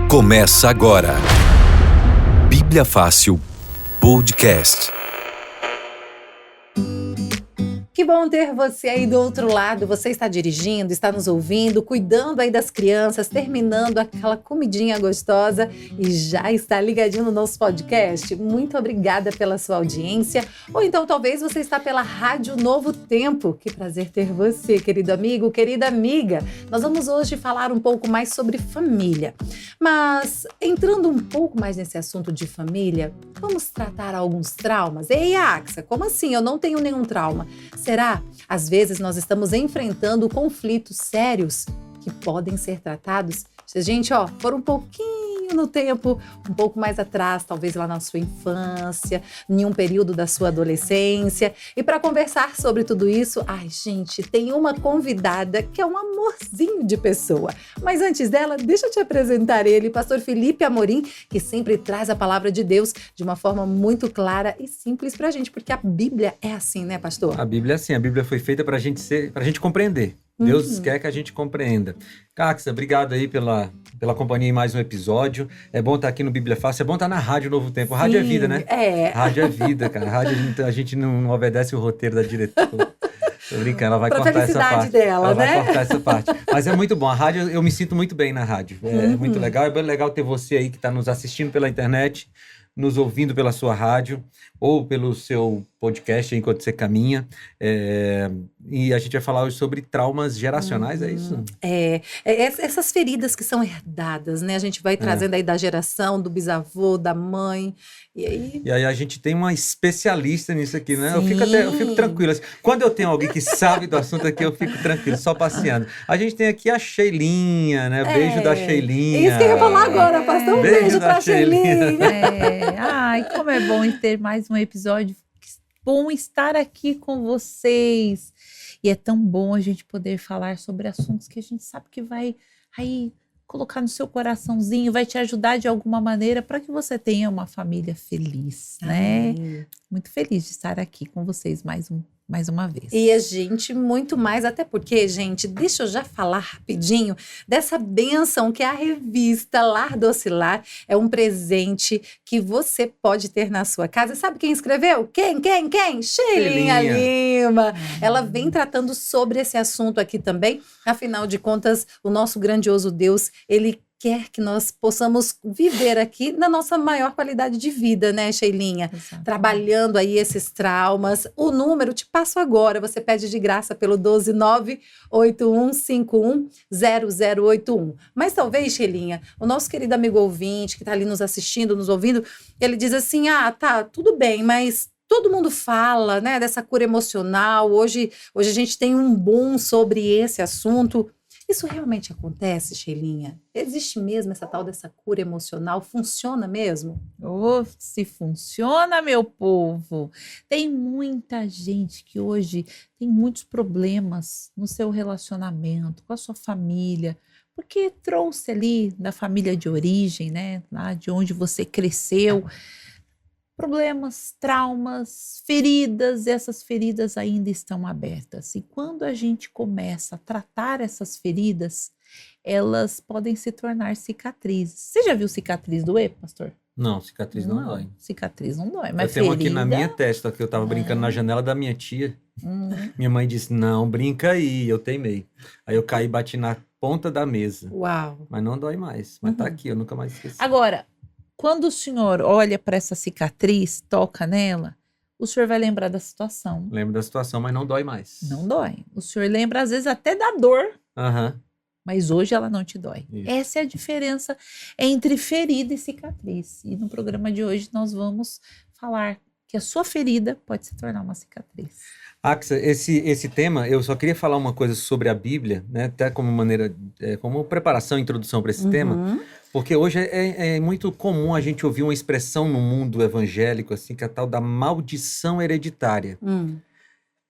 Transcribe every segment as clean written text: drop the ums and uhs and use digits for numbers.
Começa agora. Bíblia Fácil Podcast. Que bom ter você aí do outro lado. Você está dirigindo, está nos ouvindo, cuidando aí das crianças, terminando aquela comidinha gostosa e já está ligadinho no nosso podcast. Muito obrigada pela sua audiência. Ou então talvez você está pela Rádio Novo Tempo. Que prazer ter você, querido amigo, querida amiga. Nós vamos hoje falar um pouco mais sobre família. Mas entrando um pouco mais nesse assunto de família, vamos tratar alguns traumas. Ei, Axa, como assim? Eu não tenho nenhum trauma. Será? Às vezes nós estamos enfrentando conflitos sérios que podem ser tratados se a gente, for um pouquinho no tempo, um pouco mais atrás, talvez lá na sua infância, em um período da sua adolescência. E para conversar sobre tudo isso, gente, tem uma convidada que é um amorzinho de pessoa. Mas antes dela, deixa eu te apresentar ele, Pastor Felipe Amorim, que sempre traz a palavra de Deus de uma forma muito clara e simples pra gente, porque a Bíblia é assim, né, pastor? A Bíblia é assim, a Bíblia foi feita pra gente compreender. Deus quer que a gente compreenda. Caxa, obrigado aí pela companhia em mais um episódio. É bom estar aqui no Bíblia Fácil, é bom estar na Rádio Novo Tempo. Sim, Rádio é vida, né? É. Rádio é vida, cara. Rádio a gente não obedece o roteiro da diretora. Tô brincando, ela vai cortar essa parte. Dela, ela né? vai cortar essa parte. Mas é muito bom. A rádio, eu me sinto muito bem na rádio. É muito legal. É bem legal ter você aí que está nos assistindo pela internet, nos ouvindo pela sua rádio ou pelo seu podcast enquanto você caminha. E a gente vai falar hoje sobre traumas geracionais, é isso? Essas feridas que são herdadas, né? A gente vai trazendo aí da geração, do bisavô, da mãe. E aí a gente tem uma especialista nisso aqui, né? Sim. Eu fico tranquilo. Quando eu tenho alguém que sabe do assunto aqui, eu fico tranquilo, só passeando. A gente tem aqui a Sheilinha, né? Beijo da Sheilinha. Isso que eu ia falar agora, pastor. Um beijo pra Sheilinha. Ai, como é bom ter mais um episódio. Bom estar aqui com vocês. E é tão bom a gente poder falar sobre assuntos que a gente sabe que vai aí colocar no seu coraçãozinho, vai te ajudar de alguma maneira para que você tenha uma família feliz, né? Muito feliz de estar aqui com vocês mais uma vez. E a gente muito mais, até porque, gente, deixa eu já falar rapidinho dessa bênção que é a revista Lar Doce Lar. É um presente que você pode ter na sua casa. Sabe quem escreveu? Quem? Sheilinha Lima. Ela vem tratando sobre esse assunto aqui também. Afinal de contas, o nosso grandioso Deus, ele quer que nós possamos viver aqui na nossa maior qualidade de vida, né, Sheilinha? Exato. Trabalhando aí esses traumas. O número te passo agora, você pede de graça pelo 12981510081. Mas talvez, Sheilinha, o nosso querido amigo ouvinte que está ali nos assistindo, nos ouvindo, ele diz assim, tá, tudo bem, mas todo mundo fala, né, dessa cura emocional. Hoje a gente tem um boom sobre esse assunto. Isso realmente acontece, Sheilinha? Existe mesmo essa tal dessa cura emocional? Funciona mesmo? Se funciona, meu povo. Tem muita gente que hoje tem muitos problemas no seu relacionamento, com a sua família, porque trouxe ali da família de origem, né, lá de onde você cresceu, problemas, traumas, feridas, e essas feridas ainda estão abertas. E quando a gente começa a tratar essas feridas, elas podem se tornar cicatrizes. Você já viu cicatriz doer, pastor? Não, cicatriz não dói. Cicatriz não dói, mas eu tenho ferida... aqui na minha testa, que eu tava brincando na janela da minha tia. Minha mãe disse, não, brinca aí. Eu teimei. Aí eu caí e bati na ponta da mesa. Uau! Mas não dói mais. Mas tá aqui, eu nunca mais esqueci. Agora, quando o senhor olha para essa cicatriz, toca nela, o senhor vai lembrar da situação. Lembro da situação, mas não dói mais. Não dói. O senhor lembra, às vezes, até da dor, mas hoje ela não te dói. Isso. Essa é a diferença entre ferida e cicatriz. E no programa de hoje nós vamos falar que a sua ferida pode se tornar uma cicatriz. Axa, esse tema, eu só queria falar uma coisa sobre a Bíblia, né? Até como maneira, como preparação, introdução para esse tema, porque hoje é muito comum a gente ouvir uma expressão no mundo evangélico, assim, que é a tal da maldição hereditária,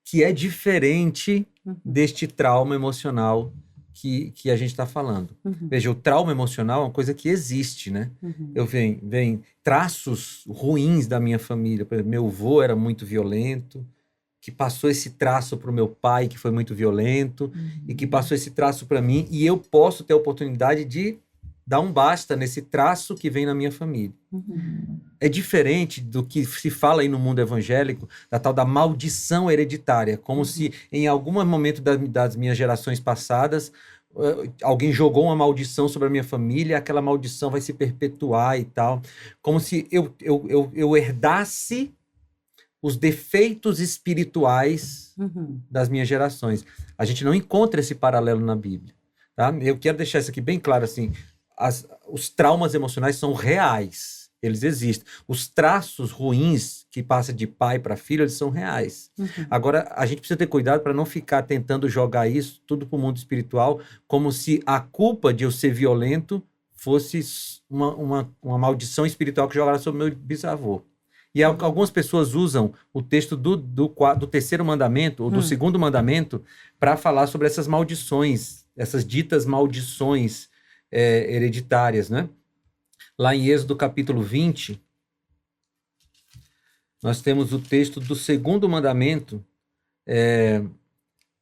que é diferente deste trauma emocional que a gente está falando. Veja, o trauma emocional é uma coisa que existe, né? Vem traços ruins da minha família. Por exemplo, meu avô era muito violento, que passou esse traço para o meu pai, que foi muito violento, e que passou esse traço para mim, e eu posso ter a oportunidade de dar um basta nesse traço que vem na minha família. É diferente do que se fala aí no mundo evangélico, da tal da maldição hereditária, como se em algum momento das minhas gerações passadas, alguém jogou uma maldição sobre a minha família, aquela maldição vai se perpetuar e tal, como se eu herdasse os defeitos espirituais das minhas gerações. A gente não encontra esse paralelo na Bíblia. Tá? Eu quero deixar isso aqui bem claro, assim, os traumas emocionais são reais, eles existem. Os traços ruins que passam de pai para filho, eles são reais. Agora, a gente precisa ter cuidado para não ficar tentando jogar isso tudo para o mundo espiritual, como se a culpa de eu ser violento fosse uma maldição espiritual que jogara sobre meu bisavô. E algumas pessoas usam o texto do terceiro mandamento, ou do segundo mandamento, para falar sobre essas maldições, essas ditas maldições hereditárias, né? Lá em Êxodo capítulo 20, nós temos o texto do segundo mandamento,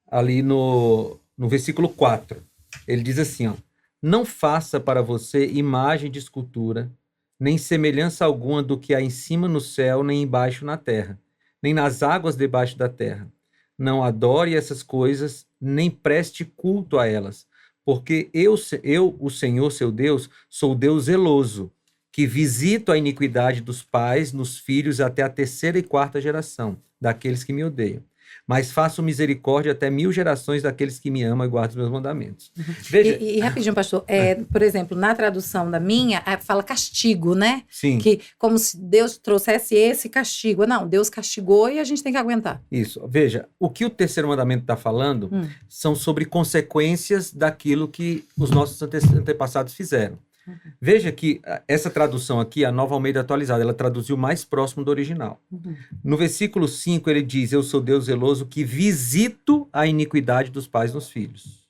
ali no versículo 4. Ele diz assim, ó, não faça para você imagem de escultura, nem semelhança alguma do que há em cima no céu, nem embaixo na terra, nem nas águas debaixo da terra. Não adore essas coisas, nem preste culto a elas, porque eu, o Senhor, seu Deus, sou Deus zeloso, que visito a iniquidade dos pais nos filhos até a 3ª e 4ª geração daqueles que me odeiam. Mas faço misericórdia até 1000 gerações daqueles que me amam e guardam os meus mandamentos. Veja... E rapidinho, pastor, por exemplo, na tradução da minha, fala castigo, né? Sim. Que como se Deus trouxesse esse castigo. Não, Deus castigou e a gente tem que aguentar. Isso. Veja, o que o terceiro mandamento está falando são sobre consequências daquilo que os nossos antepassados fizeram. Veja que essa tradução aqui, a Nova Almeida Atualizada, ela traduziu mais próximo do original. No versículo 5 ele diz, eu sou Deus zeloso que visito a iniquidade dos pais nos filhos.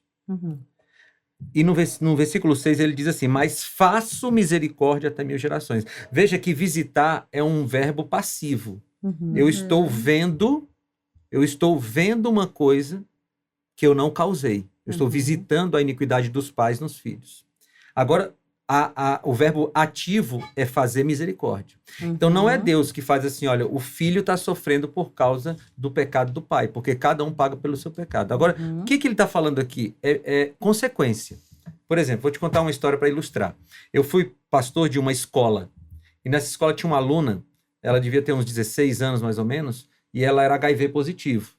E no versículo 6 ele diz assim, mas faço misericórdia até 1000 gerações. Veja que visitar é um verbo passivo. Eu estou vendo uma coisa que eu não causei. Eu estou visitando a iniquidade dos pais nos filhos. Agora, o verbo ativo é fazer misericórdia. Então não é Deus que faz assim, olha, o filho está sofrendo por causa do pecado do pai, porque cada um paga pelo seu pecado. Agora, o que ele está falando aqui? É consequência. Por exemplo, vou te contar uma história para ilustrar. Eu fui pastor de uma escola, e nessa escola tinha uma aluna, ela devia ter uns 16 anos mais ou menos, e ela era HIV positivo.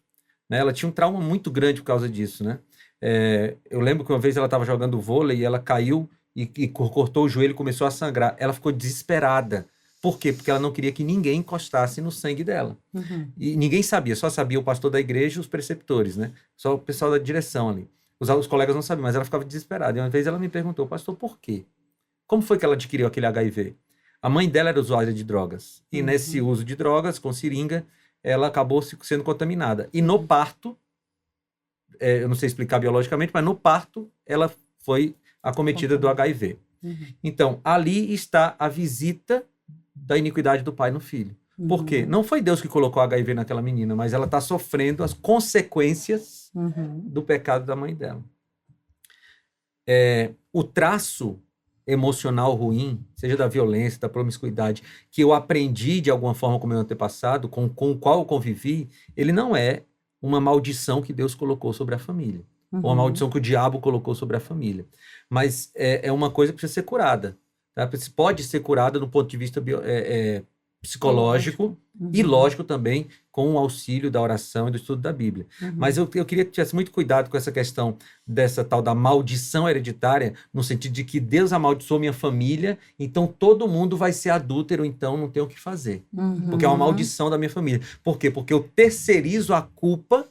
Né? Ela tinha um trauma muito grande por causa disso. Né? Eu lembro que uma vez ela estava jogando vôlei e ela caiu, e cortou o joelho e começou a sangrar. Ela ficou desesperada. Por quê? Porque ela não queria que ninguém encostasse no sangue dela. E ninguém sabia, só sabia o pastor da igreja e os preceptores, né? Só o pessoal da direção ali. Os colegas não sabiam, mas ela ficava desesperada. E uma vez ela me perguntou, pastor, por quê? Como foi que ela adquiriu aquele HIV? A mãe dela era usuária de drogas. E nesse uso de drogas, com seringa, ela acabou sendo contaminada. E no parto, eu não sei explicar biologicamente, mas no parto, ela foi acometida do HIV. Então, ali está a visita da iniquidade do pai no filho. Por quê? Não foi Deus que colocou HIV naquela menina, mas ela está sofrendo as consequências do pecado da mãe dela. O traço emocional ruim, seja da violência, da promiscuidade, que eu aprendi de alguma forma com o meu antepassado, com o qual eu convivi, ele não é uma maldição que Deus colocou sobre a família. Ou uma maldição que o diabo colocou sobre a família. Mas é uma coisa que precisa ser curada. Tá? Pode ser curada do ponto de vista psicológico e lógico também com o auxílio da oração e do estudo da Bíblia. Mas eu queria que tivesse muito cuidado com essa questão dessa tal da maldição hereditária, no sentido de que Deus amaldiçoou minha família, então todo mundo vai ser adúltero, então não tem o que fazer. Porque é uma maldição da minha família. Por quê? Porque eu terceirizo a culpa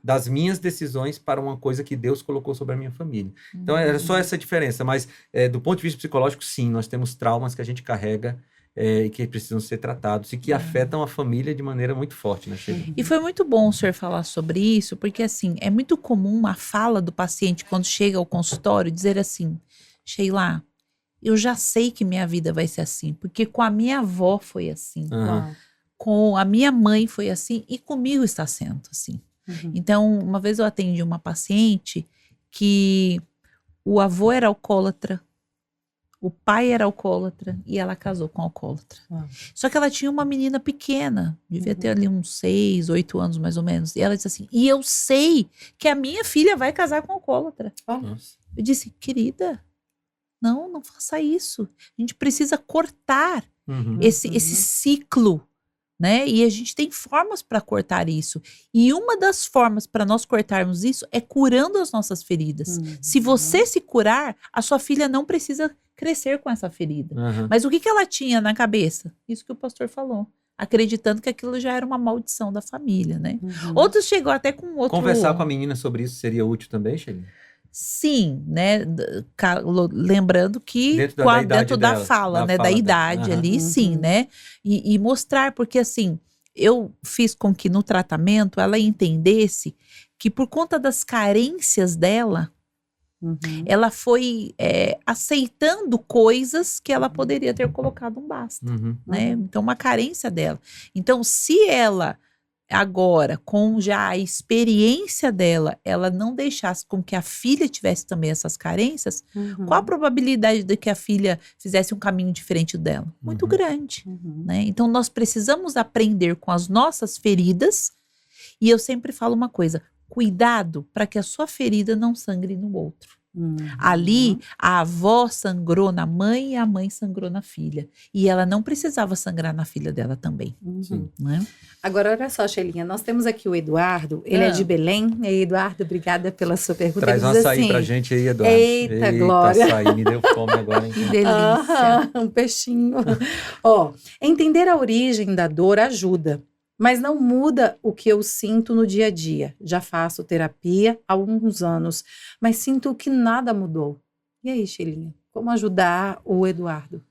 das minhas decisões para uma coisa que Deus colocou sobre a minha família. Então era só essa diferença, mas do ponto de vista psicológico, sim, nós temos traumas que a gente carrega e que precisam ser tratados e que afetam a família de maneira muito forte, né, Sheila? E foi muito bom o senhor falar sobre isso, porque assim, é muito comum a fala do paciente quando chega ao consultório dizer assim, Sheila, eu já sei que minha vida vai ser assim, porque com a minha avó foi assim. Com a minha mãe foi assim e comigo está sendo assim. Então, uma vez eu atendi uma paciente que o avô era alcoólatra, O pai era alcoólatra e ela casou com alcoólatra. Só que ela tinha uma menina pequena, devia ter ali uns 6, 8 anos mais ou menos. E ela disse assim, e eu sei que a minha filha vai casar com alcoólatra. Nossa. Eu disse, querida, não faça isso. A gente precisa cortar esse ciclo, né? E a gente tem formas para cortar isso. E uma das formas para nós cortarmos isso é curando as nossas feridas. Se você se curar, a sua filha não precisa crescer com essa ferida. Mas o que ela tinha na cabeça? Isso que o pastor falou. Acreditando que aquilo já era uma maldição da família, né? Outros chegou até com outro... Conversar com a menina sobre isso seria útil também, Sheila? Sim, né? Lembrando que dentro da fala, né? Da idade ali, sim, né? E mostrar, porque assim, eu fiz com que no tratamento ela entendesse que por conta das carências dela, ela foi aceitando coisas que ela poderia ter colocado um basta, né? Então, uma carência dela. Então, se ela... Agora, com já a experiência dela, ela não deixasse com que a filha tivesse também essas carências, qual a probabilidade de que a filha fizesse um caminho diferente dela? Muito grande, né? Então, nós precisamos aprender com as nossas feridas, e eu sempre falo uma coisa, cuidado para que a sua ferida não sangre no outro. Ali, a avó sangrou na mãe e a mãe sangrou na filha. E ela não precisava sangrar na filha dela também. Né? Agora, olha só, Sheilinha, nós temos aqui o Eduardo, ele é de Belém. E aí, Eduardo, obrigada pela sua pergunta. Traz um açaí pra gente aí, Eduardo. Eita glória. Açaí, me deu fome agora, hein? Que delícia. Um peixinho. Ó, entender a origem da dor ajuda. Mas não muda o que eu sinto no dia a dia. Já faço terapia há alguns anos, mas sinto que nada mudou. E aí, Sheilinha, como ajudar o Eduardo?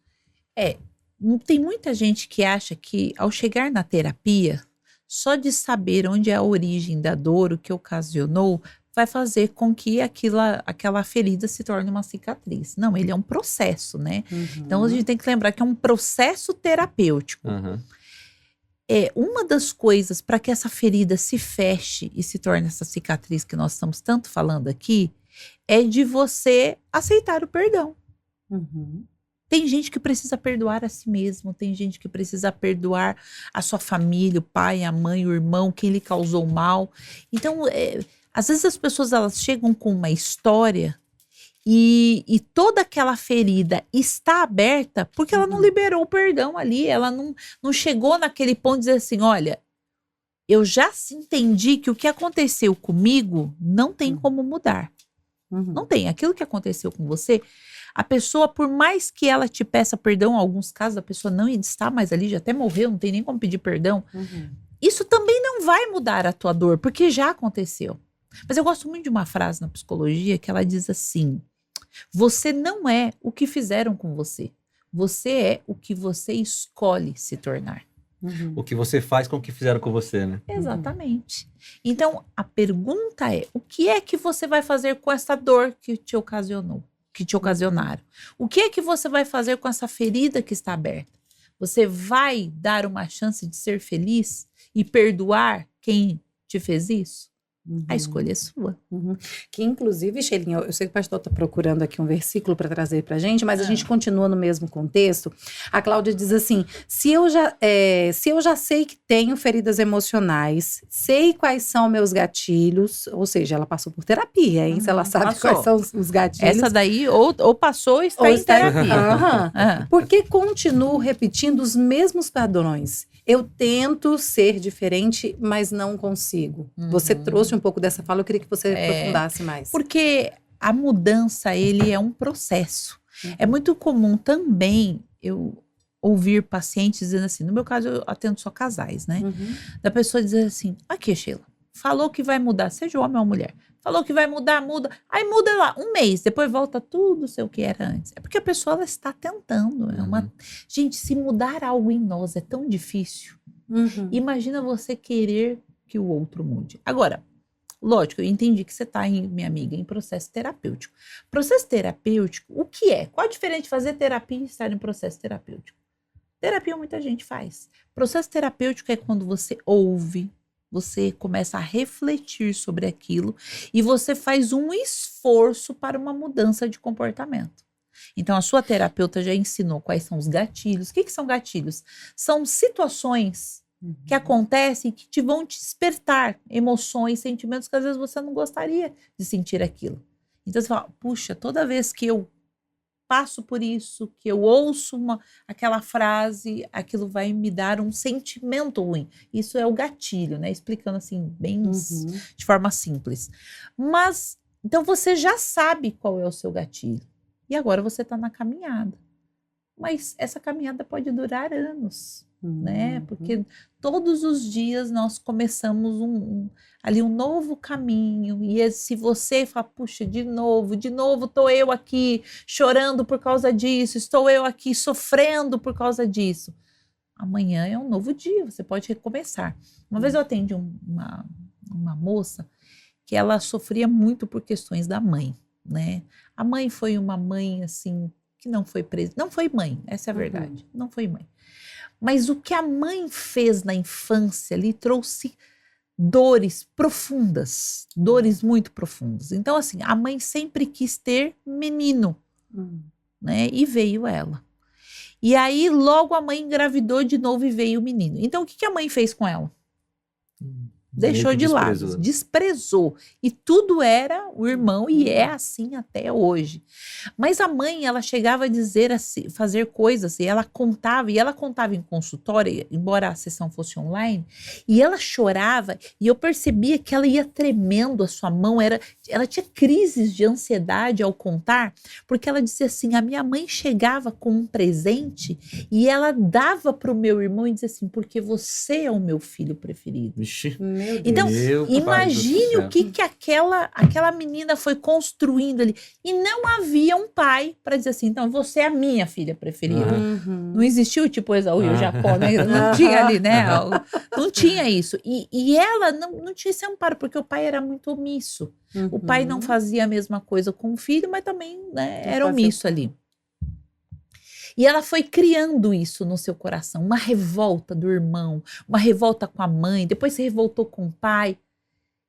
Tem muita gente que acha que ao chegar na terapia, só de saber onde é a origem da dor, o que ocasionou, vai fazer com que aquela ferida se torne uma cicatriz. Não, ele é um processo, né? Então a gente tem que lembrar que é um processo terapêutico. Uma das coisas para que essa ferida se feche e se torne essa cicatriz que nós estamos tanto falando aqui, é de você aceitar o perdão. Tem gente que precisa perdoar a si mesmo, tem gente que precisa perdoar a sua família, o pai, a mãe, o irmão, quem lhe causou mal. Então, às vezes as pessoas elas chegam com uma história e toda aquela ferida está aberta porque ela não liberou o perdão ali, ela não chegou naquele ponto de dizer assim, olha, eu já entendi que o que aconteceu comigo não tem como mudar. Não tem. Aquilo que aconteceu com você, a pessoa, por mais que ela te peça perdão, em alguns casos a pessoa não está mais ali, já até morreu, não tem nem como pedir perdão. Isso também não vai mudar a tua dor, porque já aconteceu. Mas eu gosto muito de uma frase na psicologia que ela diz assim, você não é o que fizeram com você. Você é o que você escolhe se tornar. O que você faz com o que fizeram com você, né? Exatamente. Então, a pergunta é, o que é que você vai fazer com essa dor que te ocasionou, que te ocasionaram? O que é que você vai fazer com essa ferida que está aberta? Você vai dar uma chance de ser feliz e perdoar quem te fez isso? A escolha é sua. Que inclusive, Sheilinha, eu sei que o pastor está procurando aqui um versículo para trazer para a gente, mas a gente continua no mesmo contexto. A Cláudia diz assim, se eu já sei que tenho feridas emocionais, sei quais são meus gatilhos, ou seja, ela passou por terapia, hein? Se ela sabe quais são os gatilhos. Essa daí ou passou ou está em terapia. Por que continuo repetindo os mesmos padrões? Eu tento ser diferente, mas não consigo. Você trouxe um pouco dessa fala, eu queria que você aprofundasse mais. Porque a mudança, ele é um processo. É muito comum também eu ouvir pacientes dizendo assim, no meu caso eu atendo só casais, né? Da pessoa dizer assim, aqui Sheila, falou que vai mudar, seja homem ou mulher. Falou que vai mudar, muda. Aí muda lá, um mês, depois volta tudo o que era antes. É porque a pessoa ela está tentando. Gente, se mudar algo em nós é tão difícil. Imagina você querer que o outro mude. Agora, lógico, eu entendi que você está, minha amiga, em processo terapêutico. Processo terapêutico, o que é? Qual a diferença de fazer terapia e estar em processo terapêutico? Terapia muita gente faz. Processo terapêutico é quando você ouve, você começa a refletir sobre aquilo e você faz um esforço para uma mudança de comportamento. Então, a sua terapeuta já ensinou quais são os gatilhos. O que são gatilhos? São situações que acontecem que vão te despertar emoções, sentimentos que às vezes você não gostaria de sentir aquilo. Então, você fala, puxa, toda vez que eu passo por isso, que eu ouço aquela frase, aquilo vai me dar um sentimento ruim. Isso é o gatilho, né? Explicando assim, bem de forma simples. Mas, então você já sabe qual é o seu gatilho. E agora você está na caminhada. Mas essa caminhada pode durar anos, né? Porque todos os dias nós começamos ali um novo caminho. E se você fala, puxa, de novo estou eu aqui chorando por causa disso, estou eu aqui sofrendo por causa disso. Amanhã é um novo dia, você pode recomeçar. Uma vez eu atendi uma moça que ela sofria muito por questões da mãe, né? A mãe foi uma mãe, assim, que não foi presa. Não foi mãe, essa é a verdade. Não foi mãe. Mas o que a mãe fez na infância lhe trouxe dores profundas, dores muito profundas. Então, assim, a mãe sempre quis ter menino, né? E veio ela. E aí, logo a mãe engravidou de novo e veio o menino. Então, o que a mãe fez com ela? Deixou de lado, desprezou. E tudo era o irmão, e é assim até hoje. Mas a mãe, ela chegava a dizer assim, fazer coisas, e ela contava em consultório, embora a sessão fosse online, e ela chorava, e eu percebia que ela ia tremendo, a sua mão, ela tinha crises de ansiedade ao contar, porque ela dizia assim, a minha mãe chegava com um presente, e ela dava para o meu irmão e dizia assim, porque você é o meu filho preferido. Vixe. Então, imagine o que aquela menina foi construindo ali. E não havia um pai para dizer assim, então, você é a minha filha preferida. Não existiu tipo Esaú e o Jacó, né? Não tinha ali, né? Não tinha isso. E ela não tinha esse amparo, porque o pai era muito omisso. O pai não fazia a mesma coisa com o filho, mas também, né, era omisso ali. E ela foi criando isso no seu coração, uma revolta do irmão, uma revolta com a mãe, depois se revoltou com o pai.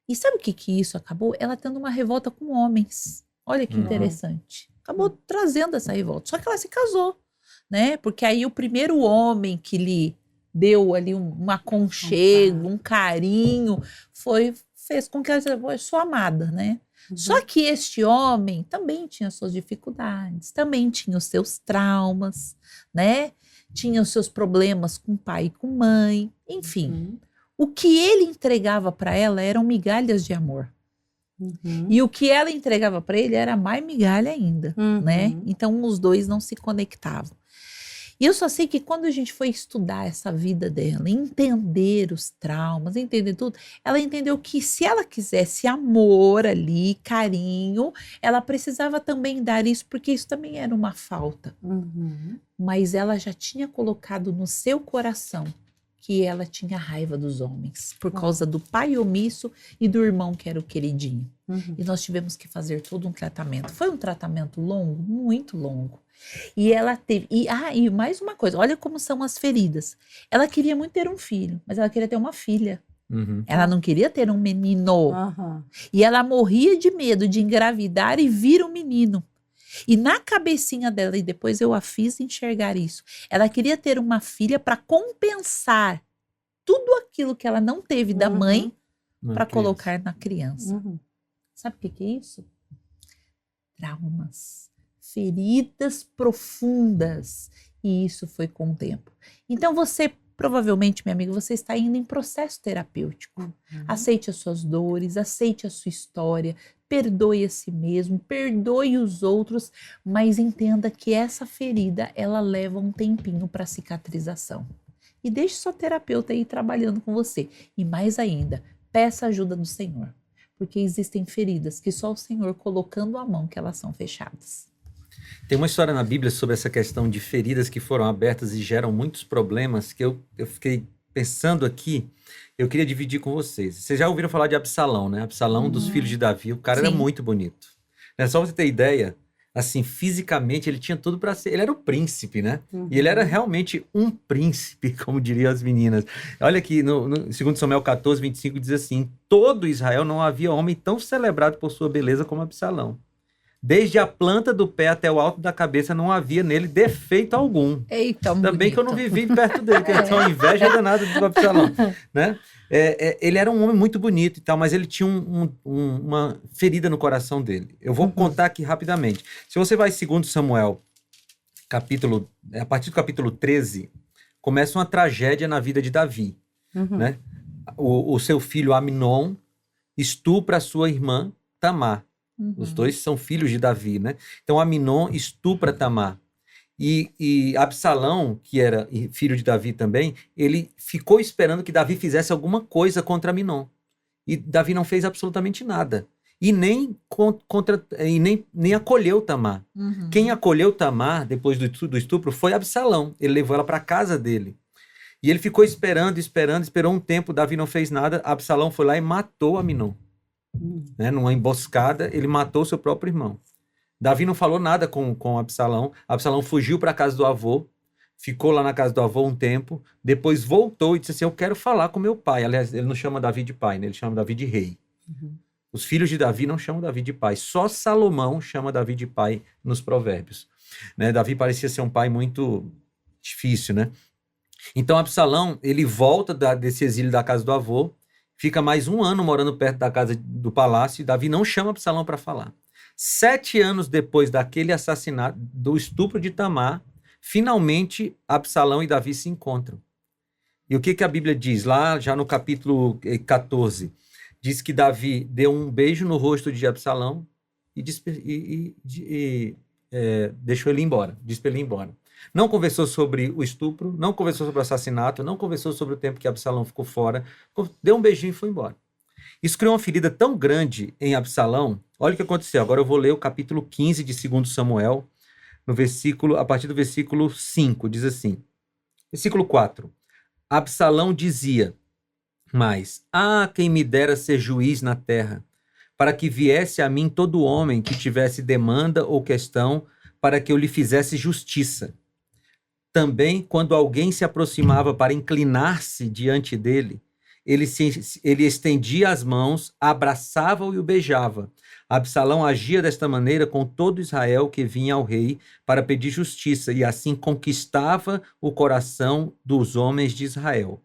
E sabe o que isso acabou? Ela tendo uma revolta com homens. Olha que interessante. Acabou trazendo essa revolta. Só que ela se casou, né? Porque aí o primeiro homem que lhe deu ali um aconchego, um carinho, fez com que ela dissesse, eu sou amada, né? Só que este homem também tinha suas dificuldades, também tinha os seus traumas, né? Tinha os seus problemas com pai e com mãe, enfim. O que ele entregava para ela eram migalhas de amor. E o que ela entregava para ele era mais migalha ainda, né? Então os dois não se conectavam. E eu só sei que quando a gente foi estudar essa vida dela, entender os traumas, entender tudo, ela entendeu que se ela quisesse amor ali, carinho, ela precisava também dar isso, porque isso também era uma falta. Mas ela já tinha colocado no seu coração que ela tinha raiva dos homens, por causa do pai omisso e do irmão que era o queridinho. E nós tivemos que fazer todo um tratamento. Foi um tratamento longo, muito longo. E ela teve... E mais uma coisa, olha como são as feridas. Ela queria muito ter um filho, mas ela queria ter uma filha. Ela não queria ter um menino. E ela morria de medo de engravidar e vir um menino. E na cabecinha dela, e depois eu a fiz enxergar isso, ela queria ter uma filha para compensar tudo aquilo que ela não teve da mãe para colocar na criança. Sabe o que é isso? Traumas. Feridas profundas, e isso foi com o tempo. Então você, provavelmente, minha amiga, você está indo em processo terapêutico. Aceite as suas dores, aceite a sua história, perdoe a si mesmo, perdoe os outros, mas entenda que essa ferida, ela leva um tempinho para cicatrização. E deixe sua terapeuta aí trabalhando com você. E mais ainda, peça ajuda do Senhor, porque existem feridas que só o Senhor colocando a mão que elas são fechadas. Tem uma história na Bíblia sobre essa questão de feridas que foram abertas e geram muitos problemas que eu fiquei pensando aqui, eu queria dividir com vocês. Vocês já ouviram falar de Absalão, né? Absalão dos filhos de Davi, o cara era muito bonito. Né? Só pra você ter ideia, assim, fisicamente ele tinha tudo para ser, ele era o príncipe, né? E ele era realmente um príncipe, como diriam as meninas. Olha aqui, no 2 Samuel 14, 25, diz assim, todo Israel não havia homem tão celebrado por sua beleza como Absalão. Desde a planta do pé até o alto da cabeça não havia nele defeito algum. Eita, Ainda bem que eu não vivi perto dele, que eu tinha uma inveja danada do Absalão, né? Ele era um homem muito bonito e tal, mas ele tinha uma ferida no coração dele. Eu vou contar aqui rapidamente. Se você vai em 2 Samuel, a partir do capítulo 13, começa uma tragédia na vida de Davi, né? O seu filho Amnon estupra a sua irmã Tamar. Os dois são filhos de Davi, né? Então Amnon estupra Tamar. E Absalão, que era filho de Davi também, ele ficou esperando que Davi fizesse alguma coisa contra Amnon. E Davi não fez absolutamente nada. E nem acolheu Tamar. Quem acolheu Tamar, depois do estupro, foi Absalão. Ele levou ela para casa dele. E ele ficou esperou um tempo, Davi não fez nada, Absalão foi lá e matou Amnon. Né? Numa emboscada, ele matou seu próprio irmão. Davi não falou nada com Absalão. Absalão fugiu para a casa do avô, ficou lá na casa do avô um tempo, depois voltou e disse assim, eu quero falar com meu pai. Aliás, ele não chama Davi de pai, né? Ele chama Davi de rei. Os filhos de Davi não chamam Davi de pai, só Salomão chama Davi de pai nos provérbios. Né? Davi parecia ser um pai muito difícil, né? Então Absalão, ele volta desse exílio da casa do avô, fica mais 1 ano morando perto da casa do palácio, e Davi não chama Absalão para falar. 7 anos depois daquele assassinato, do estupro de Tamar, finalmente Absalão e Davi se encontram. E o que a Bíblia diz? Lá já no capítulo 14, diz que Davi deu um beijo no rosto de Absalão e deixou ele embora, disse para ele ir embora. Não conversou sobre o estupro, não conversou sobre o assassinato, não conversou sobre o tempo que Absalão ficou fora, deu um beijinho e foi embora. Isso criou uma ferida tão grande em Absalão. Olha o que aconteceu. Agora eu vou ler o capítulo 15 de 2 Samuel, a partir do versículo 5, diz assim. Versículo 4. Absalão dizia, mas, quem me dera ser juiz na terra, para que viesse a mim todo homem que tivesse demanda ou questão, para que eu lhe fizesse justiça. Também, quando alguém se aproximava para inclinar-se diante dele, ele estendia as mãos, abraçava-o e o beijava. Absalão agia desta maneira com todo Israel que vinha ao rei para pedir justiça, e assim conquistava o coração dos homens de Israel.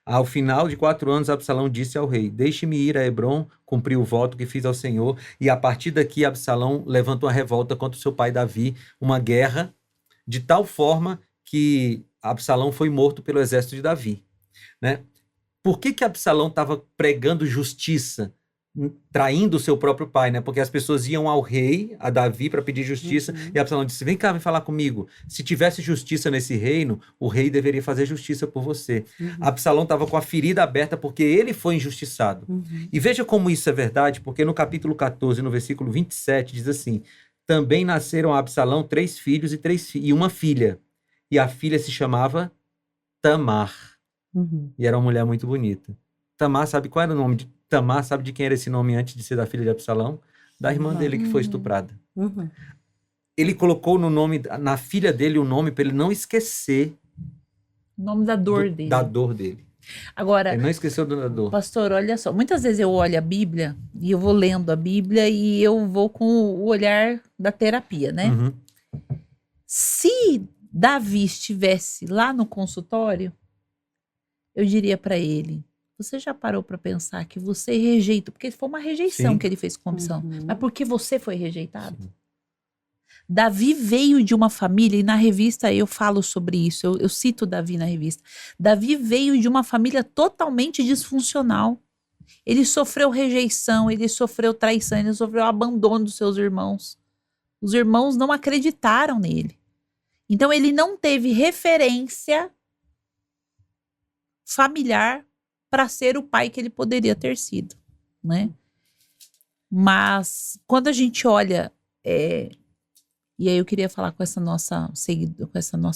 Ao final de 4 anos, Absalão disse ao rei, deixe-me ir a Hebrom, cumprir o voto que fiz ao Senhor. E a partir daqui, Absalão levantou uma revolta contra o seu pai Davi, uma guerra, de tal forma que Absalão foi morto pelo exército de Davi. Né? Por que Absalão estava pregando justiça, traindo o seu próprio pai? Né? Porque as pessoas iam ao rei, a Davi, para pedir justiça, e Absalão disse, vem cá, vem falar comigo. Se tivesse justiça nesse reino, o rei deveria fazer justiça por você. Absalão estava com a ferida aberta porque ele foi injustiçado. E veja como isso é verdade, porque no capítulo 14, no versículo 27, diz assim, também nasceram a Absalão 3 filhos e uma filha. E a filha se chamava Tamar. E era uma mulher muito bonita. Tamar, sabe qual era o nome de Tamar? Sabe de quem era esse nome antes de ser da filha de Absalão? Da irmã dele que foi estuprada. Ele colocou na filha dele o nome para ele não esquecer o nome da dor dele. Da dor dele. Agora, ele não esqueceu da dor. Pastor, olha só, muitas vezes eu olho a Bíblia e eu vou lendo a Bíblia e eu vou com o olhar da terapia, né? Se Davi estivesse lá no consultório, eu diria para ele, você já parou para pensar que você rejeita, porque foi uma rejeição que ele fez com Absalão, mas porque você foi rejeitado? Sim. Davi veio de uma família, e na revista eu falo sobre isso, eu cito Davi na revista. Davi veio de uma família totalmente disfuncional. Ele sofreu rejeição, ele sofreu traição, ele sofreu abandono dos seus irmãos. Os irmãos não acreditaram nele. Então ele não teve referência familiar para ser o pai que ele poderia ter sido, né? Mas quando a gente olha, e aí eu queria falar com essa nossa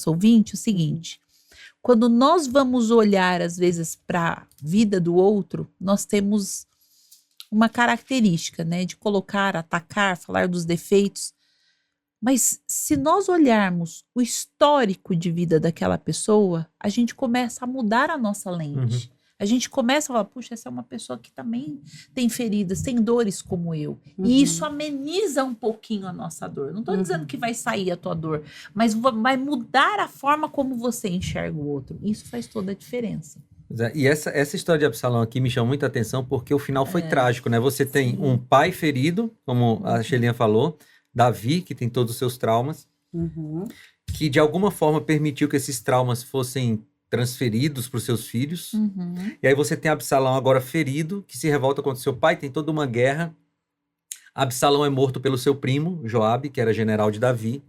ouvinte o seguinte, quando nós vamos olhar às vezes para a vida do outro, nós temos uma característica, né, de colocar, atacar, falar dos defeitos. Mas se nós olharmos o histórico de vida daquela pessoa, a gente começa a mudar a nossa lente. A gente começa a falar, puxa, essa é uma pessoa que também tem feridas, tem dores como eu. E isso ameniza um pouquinho a nossa dor. Não estou dizendo que vai sair a tua dor, mas vai mudar a forma como você enxerga o outro. Isso faz toda a diferença. E essa história de Absalão aqui me chamou muita atenção porque o final foi trágico, né? Você tem um pai ferido, como a Shelinha falou, Davi, que tem todos os seus traumas, que de alguma forma permitiu que esses traumas fossem transferidos para os seus filhos. E aí você tem Absalão agora ferido, que se revolta contra seu pai, tem toda uma guerra. Absalão é morto pelo seu primo, Joabe, que era general de Davi.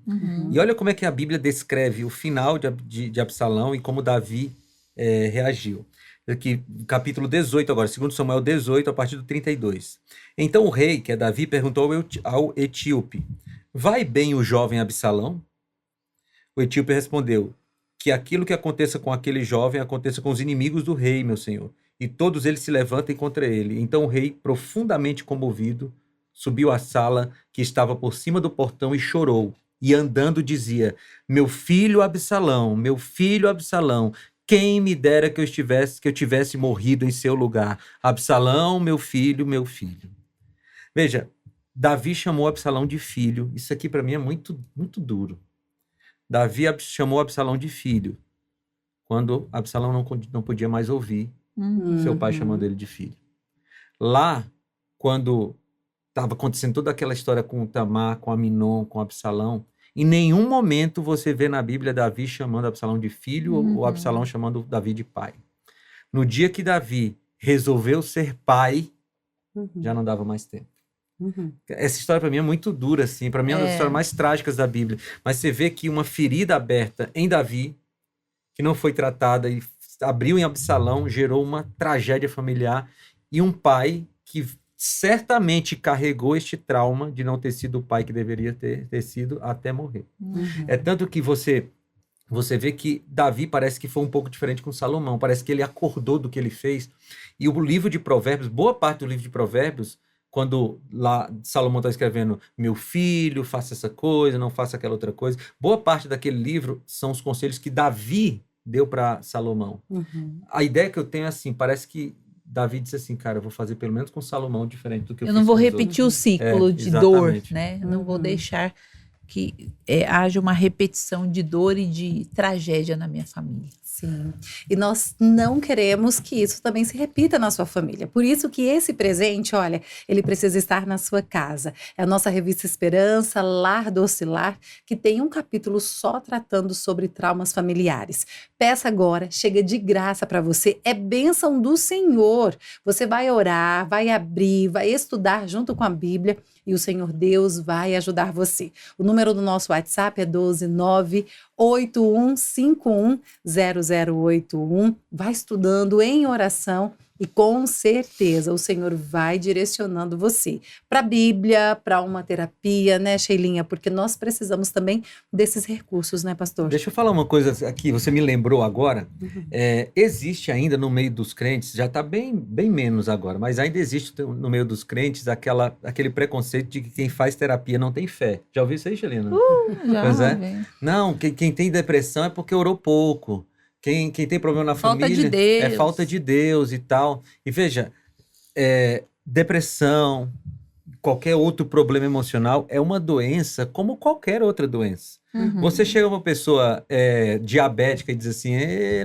E olha como é que a Bíblia descreve o final de Absalão e como Davi reagiu. Aqui, capítulo 18 agora, 2 Samuel 18, a partir do 32. Então o rei, que é Davi, perguntou ao etíope, vai bem o jovem Absalão? O etíope respondeu, que aquilo que aconteça com aquele jovem aconteça com os inimigos do rei, meu senhor, e todos eles se levantem contra ele. Então o rei, profundamente comovido, subiu à sala que estava por cima do portão e chorou, e andando dizia, meu filho Absalão, quem me dera que eu tivesse morrido em seu lugar. Absalão, meu filho, meu filho. Veja, Davi chamou Absalão de filho. Isso aqui para mim é muito, muito duro. Davi chamou Absalão de filho, quando Absalão não podia mais ouvir seu pai chamando ele de filho. Lá, quando estava acontecendo toda aquela história com Tamar, com Aminon, com Absalão, em nenhum momento você vê na Bíblia Davi chamando Absalão de filho ou Absalão chamando Davi de pai. No dia que Davi resolveu ser pai, já não dava mais tempo. Essa história para mim é muito dura, assim. Para mim é uma das histórias mais trágicas da Bíblia. Mas você vê que uma ferida aberta em Davi, que não foi tratada e abriu em Absalão, gerou uma tragédia familiar e um pai que certamente carregou este trauma de não ter sido o pai que deveria ter sido até morrer. É tanto que você vê que Davi parece que foi um pouco diferente com Salomão. Parece que ele acordou do que ele fez. E o livro de Provérbios, boa parte do livro de Provérbios, quando lá Salomão está escrevendo, meu filho, faça essa coisa, não faça aquela outra coisa, boa parte daquele livro são os conselhos que Davi deu para Salomão. A ideia que eu tenho é assim, parece que Davi disse assim, cara, eu vou fazer pelo menos com Salomão diferente do que eu fiz. Eu não vou repetir o ciclo de dor, né? Eu não vou deixar que haja uma repetição de dor e de tragédia na minha família. Sim, e nós não queremos que isso também se repita na sua família. Por isso que esse presente, olha, ele precisa estar na sua casa. É a nossa revista Esperança, Lar Doce Lar, que tem um capítulo só tratando sobre traumas familiares. Peça agora, chega de graça para você, é bênção do Senhor. Você vai orar, vai abrir, vai estudar junto com a Bíblia e o Senhor Deus vai ajudar você. O número do nosso WhatsApp é 12981510081. Vai estudando em oração e com certeza o Senhor vai direcionando você para a Bíblia, para uma terapia, né, Sheilinha? Porque nós precisamos também desses recursos, né, pastor? Deixa eu falar uma coisa aqui, você me lembrou agora. Existe ainda no meio dos crentes, já está bem menos agora, mas ainda existe no meio dos crentes aquele preconceito de que quem faz terapia não tem fé. Já ouviu isso aí, Shelinha? Já, pois é. Não, quem tem depressão é porque orou pouco. Quem tem problema na falta família de Deus. É falta de Deus e tal. E veja, depressão, qualquer outro problema emocional é uma doença como qualquer outra doença. Você chega uma pessoa diabética e diz assim,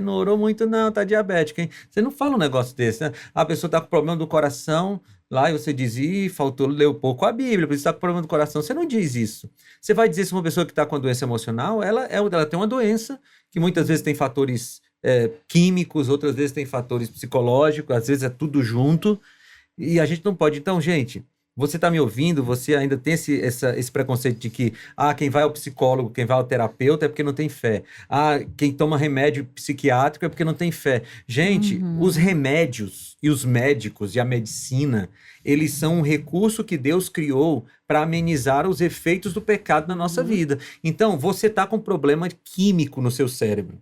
não orou muito não, tá diabética, hein? Você não fala um negócio desse, né? A pessoa tá com problema do coração, lá e você diz, faltou ler pouco a Bíblia, porque você está com problema do coração. Você não diz isso. Você vai dizer se uma pessoa que está com uma doença emocional, ela tem uma doença que muitas vezes tem fatores químicos, outras vezes tem fatores psicológicos, às vezes é tudo junto, e a gente não pode. Então, gente, você está me ouvindo, você ainda tem esse preconceito de que quem vai ao psicólogo, quem vai ao terapeuta é porque não tem fé. Quem toma remédio psiquiátrico é porque não tem fé. Gente, os remédios e os médicos e a medicina, eles são um recurso que Deus criou para amenizar os efeitos do pecado na nossa vida. Então, você está com um problema químico no seu cérebro.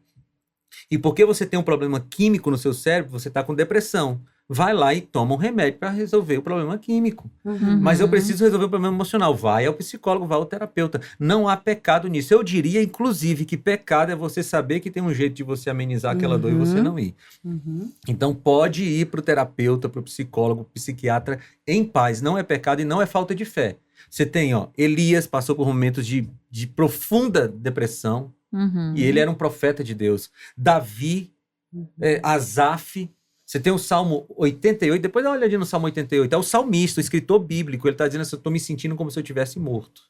E porque você tem um problema químico no seu cérebro, você está com depressão. vai lá e toma um remédio para resolver o problema químico. Uhum. Mas eu preciso resolver o problema emocional. Vai ao psicólogo, vai ao terapeuta. Não há pecado nisso. Eu diria, inclusive, que pecado é você saber que tem um jeito de você amenizar aquela dor e você não ir. Uhum. Então, pode ir para o terapeuta, para o psicólogo, psiquiatra em paz. Não é pecado e não é falta de fé. Você tem, Elias passou por momentos de profunda depressão e ele era um profeta de Deus. Davi, Asaf. Você tem o Salmo 88, depois dá uma olhadinha no Salmo 88, é o salmista, o escritor bíblico, ele está dizendo assim, eu estou me sentindo como se eu tivesse morto.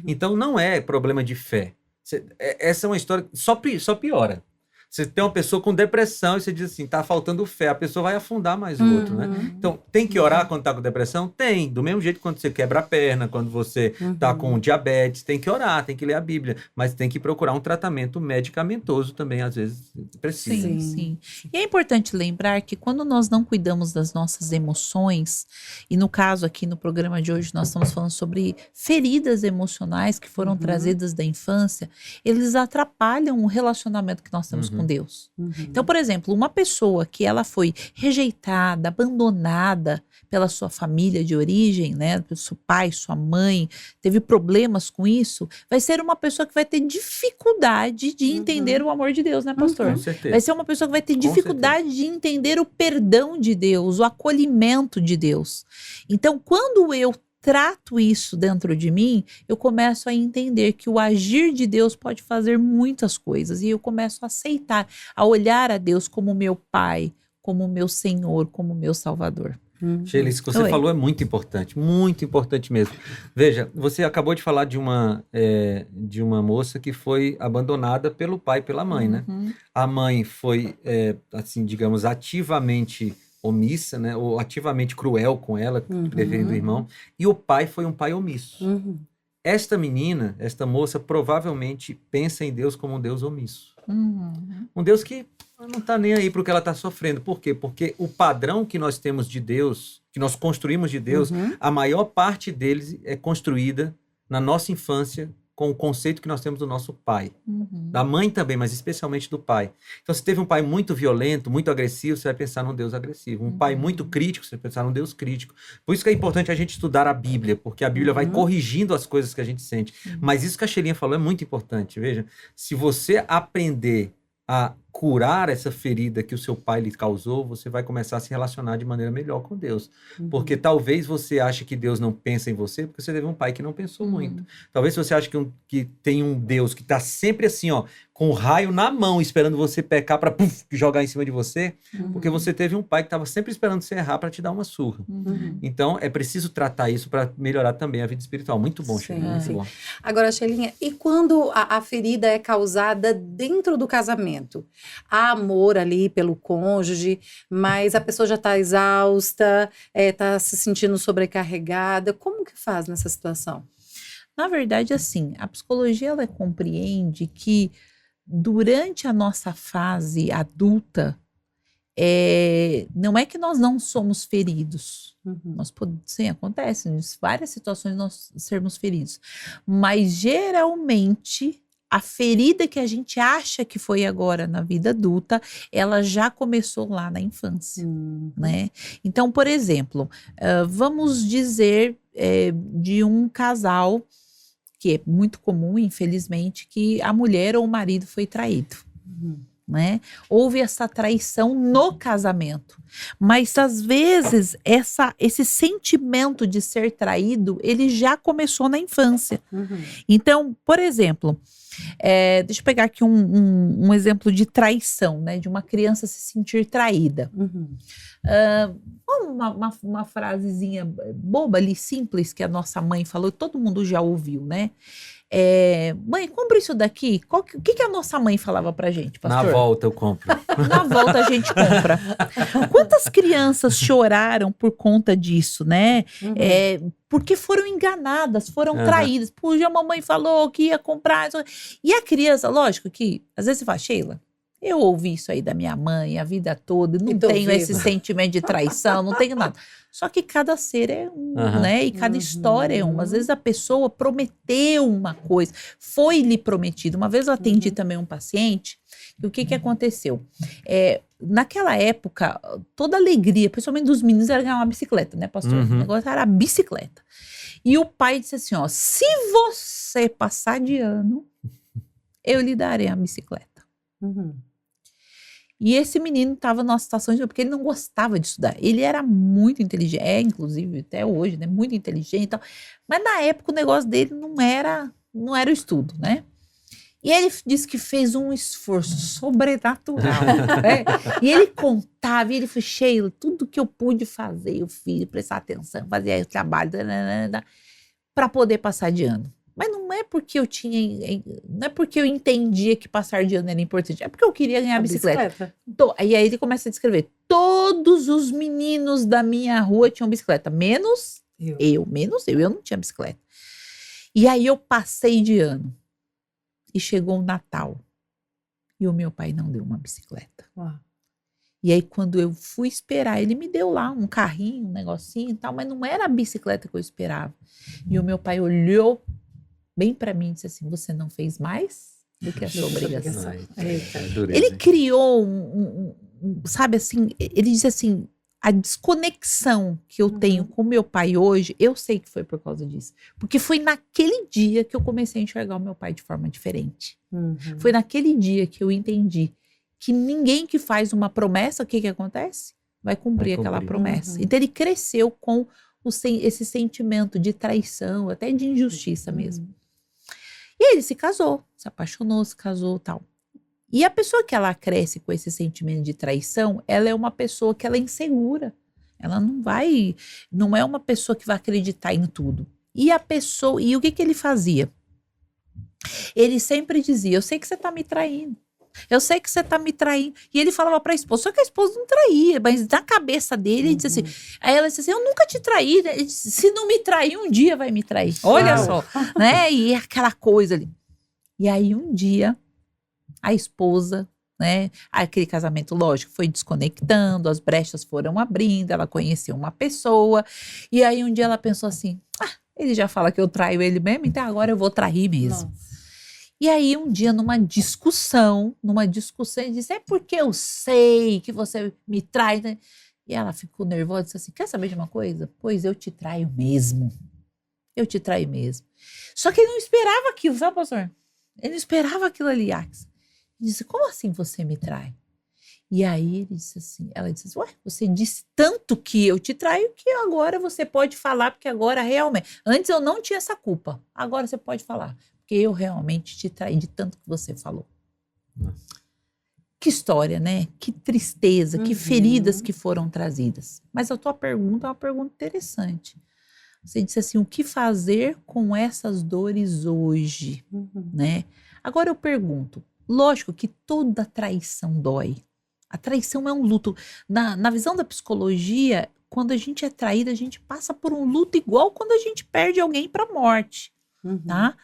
Então não é problema de fé. Essa é uma história, só piora. Você tem uma pessoa com depressão e você diz assim, tá faltando fé, a pessoa vai afundar mais o outro, né? Então, tem que orar quando tá com depressão? Tem. Do mesmo jeito quando você quebra a perna, quando você tá com diabetes, tem que orar, tem que ler a Bíblia, mas tem que procurar um tratamento medicamentoso também, às vezes precisa. Sim. E é importante lembrar que quando nós não cuidamos das nossas emoções, e no caso aqui no programa de hoje nós estamos falando sobre feridas emocionais que foram trazidas da infância, eles atrapalham o relacionamento que nós temos com Deus. Então, por exemplo, uma pessoa que ela foi rejeitada, abandonada pela sua família de origem, né, pelo seu pai, sua mãe, teve problemas com isso, vai ser uma pessoa que vai ter dificuldade de entender o amor de Deus, né, pastor? Com certeza. Vai ser uma pessoa que vai ter dificuldade de entender o perdão de Deus, o acolhimento de Deus. Então, quando eu trato isso dentro de mim, eu começo a entender que o agir de Deus pode fazer muitas coisas e eu começo a aceitar, a olhar a Deus como meu Pai, como meu Senhor, como meu Salvador. Sheila, isso que você falou é muito importante mesmo. Veja, você acabou de falar de uma moça que foi abandonada pelo pai e pela mãe, né? A mãe foi, assim, digamos, ativamente omissa, né? Ou ativamente cruel com ela, preferindo o irmão. E o pai foi um pai omisso. Esta menina, esta moça, provavelmente pensa em Deus como um Deus omisso. Um Deus que não está nem aí para o que ela está sofrendo. Por quê? Porque o padrão que nós temos de Deus, que nós construímos de Deus, a maior parte deles é construída na nossa infância com o conceito que nós temos do nosso pai. Da mãe também, mas especialmente do pai. Então, se teve um pai muito violento, muito agressivo, você vai pensar num Deus agressivo. Um pai muito crítico, você vai pensar num Deus crítico. Por isso que é importante a gente estudar a Bíblia, porque a Bíblia vai corrigindo as coisas que a gente sente. Mas isso que a Sheilinha falou é muito importante. Veja, se você aprender a curar essa ferida que o seu pai lhe causou, você vai começar a se relacionar de maneira melhor com Deus. Porque talvez você ache que Deus não pensa em você, porque você teve um pai que não pensou muito. Talvez você ache que tem um Deus que está sempre assim, com o raio na mão, esperando você pecar para jogar em cima de você, porque você teve um pai que estava sempre esperando você errar para te dar uma surra. Então, é preciso tratar isso para melhorar também a vida espiritual. Muito bom, Sheilinha, muito bom. Agora, Sheilinha, e quando a ferida é causada dentro do casamento? Há amor ali pelo cônjuge, mas a pessoa já está exausta, está se sentindo sobrecarregada. Como que faz nessa situação? Na verdade, assim, a psicologia ela compreende que durante a nossa fase adulta, não é que nós não somos feridos. Sim, acontece em várias situações nós sermos feridos. Mas geralmente a ferida que a gente acha que foi agora na vida adulta, ela já começou lá na infância, né? Então, por exemplo, vamos dizer de um casal que é muito comum, infelizmente, que a mulher ou o marido foi traído, né? Houve essa traição no casamento, mas às vezes esse sentimento de ser traído, ele já começou na infância. Então, por exemplo, deixa eu pegar aqui um exemplo de traição, né? De uma criança se sentir traída. Uma frasezinha boba ali, simples, que a nossa mãe falou, todo mundo já ouviu, né? Mãe, compra isso daqui. O que a nossa mãe falava pra gente, pastor? Na volta eu compro. Na volta a gente compra. Quantas crianças choraram por conta disso, né? Porque foram enganadas, foram traídas. Puxa, a mamãe falou que ia comprar. E a criança, lógico que, às vezes você fala, Sheila, eu ouvi isso aí da minha mãe a vida toda, não tenho esse sentimento de traição, não tenho nada. Só que cada ser é um, né? E cada história é uma. Às vezes a pessoa prometeu uma coisa, foi lhe prometido. Uma vez eu atendi também um paciente, e o que aconteceu? naquela época, toda a alegria, principalmente dos meninos, era ganhar uma bicicleta, né, pastor? O negócio era a bicicleta. E o pai disse assim, ó, se você passar de ano, eu lhe darei a bicicleta. E esse menino estava numa situação porque ele não gostava de estudar. Ele era muito inteligente, inclusive até hoje, né? Muito inteligente e tal. Mas na época o negócio dele não era o estudo, né? E ele disse que fez um esforço sobrenatural. Né? E ele contava, e ele falou, Sheila, tudo que eu pude fazer, eu fiz, prestar atenção, fazer o trabalho, para poder passar de ano. Mas não é porque não é porque eu entendia que passar de ano era importante, é porque eu queria ganhar a bicicleta. E aí ele começa a descrever, todos os meninos da minha rua tinham bicicleta, menos eu não tinha bicicleta. E aí eu passei de ano, e chegou o Natal, e o meu pai não deu uma bicicleta. E aí quando eu fui esperar, ele me deu lá um carrinho, um negocinho e tal, mas não era a bicicleta que eu esperava. E o meu pai olhou bem para mim e disse assim, você não fez mais do que a sua obrigação. Ele criou sabe assim, ele disse assim, a desconexão que eu tenho com meu pai hoje, eu sei que foi por causa disso. Porque foi naquele dia que eu comecei a enxergar o meu pai de forma diferente. Foi naquele dia que eu entendi que ninguém que faz uma promessa, o que acontece? Vai cumprir aquela promessa. Então ele cresceu com esse sentimento de traição, até de injustiça mesmo. E ele se casou, se apaixonou, se casou e tal. E a pessoa que ela cresce com esse sentimento de traição, ela é uma pessoa que ela é insegura. Ela não é uma pessoa que vai acreditar em tudo. E o que ele fazia? Ele sempre dizia, eu sei que você está me traindo. Eu sei que você está me traindo. E ele falava para a esposa, só que a esposa não traía, mas na cabeça dele, ele disse assim, aí ela disse assim, eu nunca te traí, ele disse, se não me trair, um dia vai me trair. Olha só, né? E aquela coisa ali. E aí um dia, a esposa, né? Aquele casamento, lógico, foi desconectando, as brechas foram abrindo, ela conheceu uma pessoa, e aí um dia ela pensou assim, ele já fala que eu traio ele mesmo, então agora eu vou trair mesmo. Nossa. E aí um dia numa discussão, ele disse, é porque eu sei que você me trai, né? E ela ficou nervosa e disse assim, quer saber de uma coisa? Pois eu te traio mesmo. Eu te traio mesmo. Só que ele não esperava aquilo, sabe, pastor? Ele não esperava aquilo ali, Ax. Ele disse, como assim você me trai? E aí ela disse assim, ué, você disse tanto que eu te traio que agora você pode falar, porque agora realmente, antes eu não tinha essa culpa, agora você pode falar, porque eu realmente te traí de tanto que você falou. Nossa. Que história, né? Que tristeza, que feridas que foram trazidas. Mas a tua pergunta é uma pergunta interessante. Você disse assim, o que fazer com essas dores hoje, né? Agora eu pergunto, lógico que toda traição dói. A traição é um luto. Na visão da psicologia, quando a gente é traída, a gente passa por um luto igual quando a gente perde alguém para a morte, tá?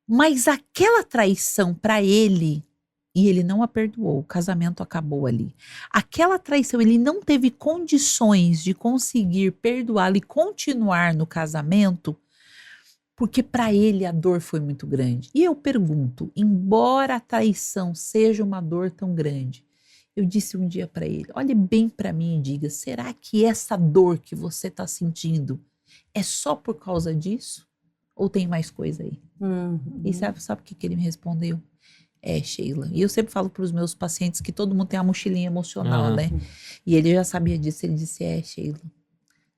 Mas aquela traição para ele, e ele não a perdoou, o casamento acabou ali. Aquela traição, ele não teve condições de conseguir perdoá-la e continuar no casamento, porque para ele a dor foi muito grande. E eu pergunto, embora a traição seja uma dor tão grande, eu disse um dia para ele, olhe bem para mim e diga, será que essa dor que você está sentindo é só por causa disso? Ou tem mais coisa aí? E sabe o que ele me respondeu? Sheila. E eu sempre falo para os meus pacientes que todo mundo tem uma mochilinha emocional, né? E ele já sabia disso. Ele disse, Sheila,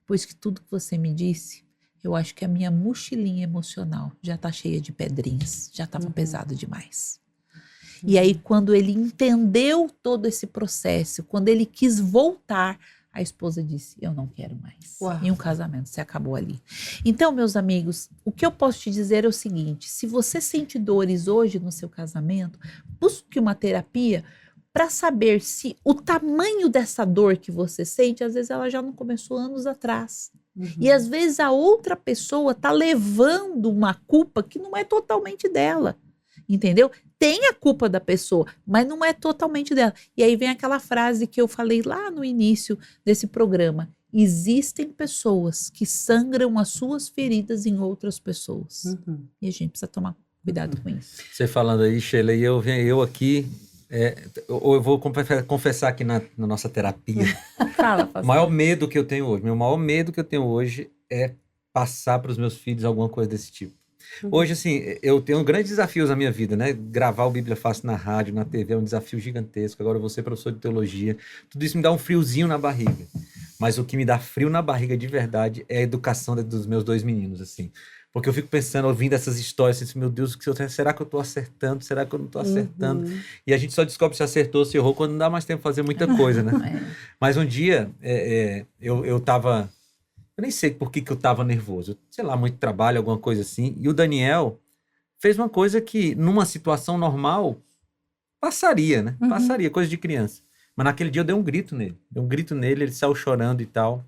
depois que tudo que você me disse, eu acho que a minha mochilinha emocional já está cheia de pedrinhas. Já estava pesado demais. E aí, quando ele entendeu todo esse processo, quando ele quis voltar, a esposa disse, eu não quero mais. E um casamento se acabou ali. Então, meus amigos, o que eu posso te dizer é o seguinte, se você sente dores hoje no seu casamento, busque uma terapia para saber se o tamanho dessa dor que você sente, às vezes ela já não começou anos atrás. E às vezes a outra pessoa está levando uma culpa que não é totalmente dela. Entendeu? Tem a culpa da pessoa, mas não é totalmente dela. E aí vem aquela frase que eu falei lá no início desse programa. Existem pessoas que sangram as suas feridas em outras pessoas. E a gente precisa tomar cuidado com isso. Você falando aí, Sheila, e eu aqui eu vou confessar aqui na nossa terapia. Fala, O pastor. maior medo que eu tenho hoje, meu maior medo que eu tenho hoje é passar para os meus filhos alguma coisa desse tipo. Hoje, assim, eu tenho grandes desafios na minha vida, né? Gravar o Bíblia Fácil na rádio, na TV é um desafio gigantesco. Agora eu vou ser professor de teologia. Tudo isso me dá um friozinho na barriga. Mas o que me dá frio na barriga de verdade é a educação dos meus 2 meninos, assim. Porque eu fico pensando, ouvindo essas histórias, assim, meu Deus, será que eu tô acertando? Será que eu não tô acertando? E a gente só descobre se acertou, se errou, quando não dá mais tempo de fazer muita coisa, né? Mas um dia, eu tava... Eu nem sei por que eu tava nervoso. Sei lá, muito trabalho, alguma coisa assim. E o Daniel fez uma coisa que, numa situação normal, passaria, né? Passaria, coisa de criança. Mas naquele dia eu dei um grito nele. Dei um grito nele, ele saiu chorando e tal.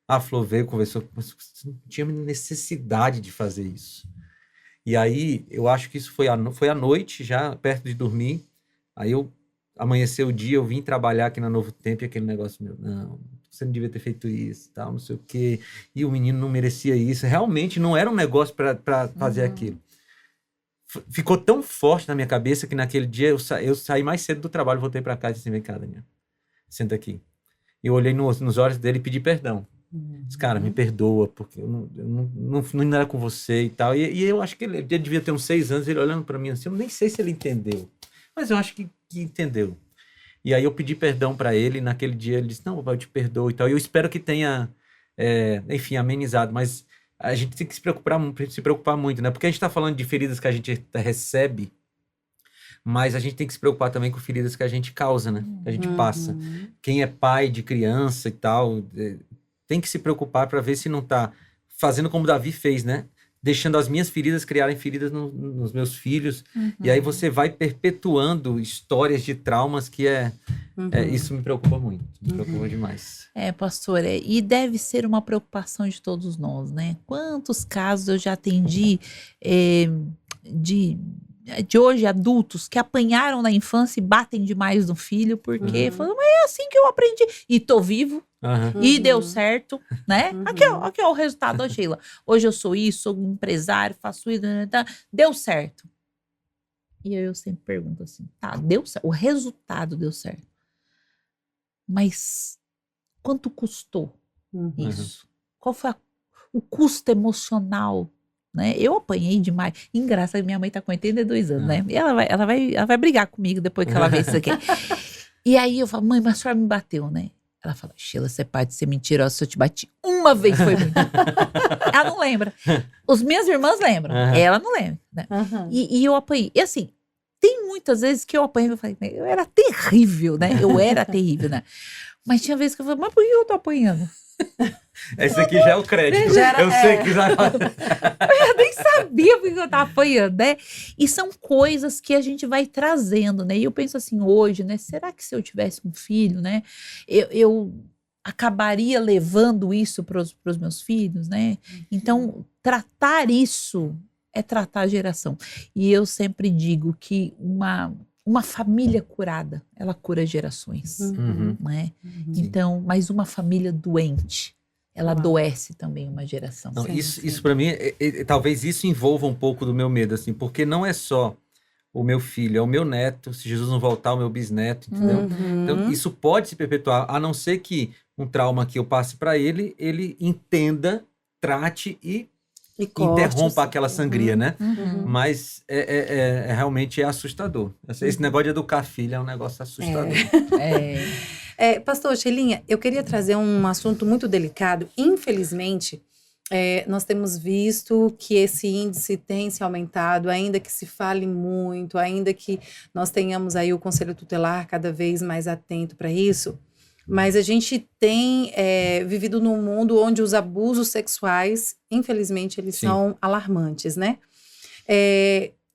A Flor veio, conversou. Mas você não tinha necessidade de fazer isso. E aí, eu acho que isso foi à noite, já perto de dormir. Aí amanheceu o dia, eu vim trabalhar aqui na Novo Tempo e aquele negócio meu, não, você não devia ter feito isso, tal, não sei o quê. E o menino não merecia isso. Realmente não era um negócio para fazer aquilo. Ficou tão forte na minha cabeça que naquele dia eu saí mais cedo do trabalho, voltei para casa e disse, vem cá, Daniel, senta aqui. Eu olhei nos olhos dele e pedi perdão. Disse, cara, me perdoa, porque eu não era com você e tal. E eu acho que ele devia ter uns 6 anos, ele olhando para mim assim, eu nem sei se ele entendeu, mas eu acho que entendeu. E aí eu pedi perdão para ele, e naquele dia ele disse, não, papai, eu te perdoo e tal. E eu espero que tenha, enfim, amenizado, mas a gente tem que se preocupar muito, né? Porque a gente está falando de feridas que a gente recebe, mas a gente tem que se preocupar também com feridas que a gente causa, né? Que a gente passa. Quem é pai de criança e tal, tem que se preocupar para ver se não está fazendo como Davi fez, né? Deixando as minhas feridas criarem feridas nos meus filhos. E aí você vai perpetuando histórias de traumas que isso me preocupa muito. Me preocupa demais. Pastor, e deve ser uma preocupação de todos nós, né? Quantos casos eu já atendi de hoje adultos que apanharam na infância e batem demais no filho porque falam, mas é assim que eu aprendi. E tô vivo. E deu certo, né? Aqui é o resultado, ó, Sheila. Hoje eu sou isso, sou um empresário, faço isso, deu certo. E eu sempre pergunto assim, tá, deu certo, o resultado deu certo. Mas quanto custou isso? Qual foi o custo emocional? Né? Eu apanhei demais. Engraçado, minha mãe tá com 82 anos, né? E ela vai brigar comigo depois que ela vê isso aqui. E aí eu falo, mãe, mas a senhora me bateu, né? Ela fala, Sheila, você pode ser mentirosa, se eu te bati uma vez foi muito. Ela não lembra. As minhas irmãs lembram, ela não lembra. Né? E eu apanhei. E assim, tem muitas vezes que eu apanhei, eu falei, eu era terrível, né? Eu era terrível, né? Mas tinha vezes que eu falei, mas por que eu tô apanhando? Esse aqui já é o crédito. Eu sei que já... Eu nem sabia porque eu tava apanhando, né? E são coisas que a gente vai trazendo, né? E eu penso assim, hoje, né? Será que se eu tivesse um filho, né? Eu acabaria levando isso para os meus filhos, né? Então, tratar isso é tratar a geração. E eu sempre digo que uma família curada, ela cura gerações, né? Então, mas uma família doente, ela adoece também uma geração. Não, isso para mim, talvez isso envolva um pouco do meu medo, assim, porque não é só o meu filho, é o meu neto, se Jesus não voltar, o meu bisneto, entendeu? Então, isso pode se perpetuar, a não ser que um trauma que eu passe para ele entenda, trate e interrompa aquela sangria, né? Mas realmente é assustador. Esse negócio de educar filho é um negócio assustador. Pastor Sheilinha, eu queria trazer um assunto muito delicado. Infelizmente, nós temos visto que esse índice tem se aumentado, ainda que se fale muito, ainda que nós tenhamos aí o Conselho Tutelar cada vez mais atento para isso. Mas a gente tem vivido num mundo onde os abusos sexuais, infelizmente, eles são alarmantes, né?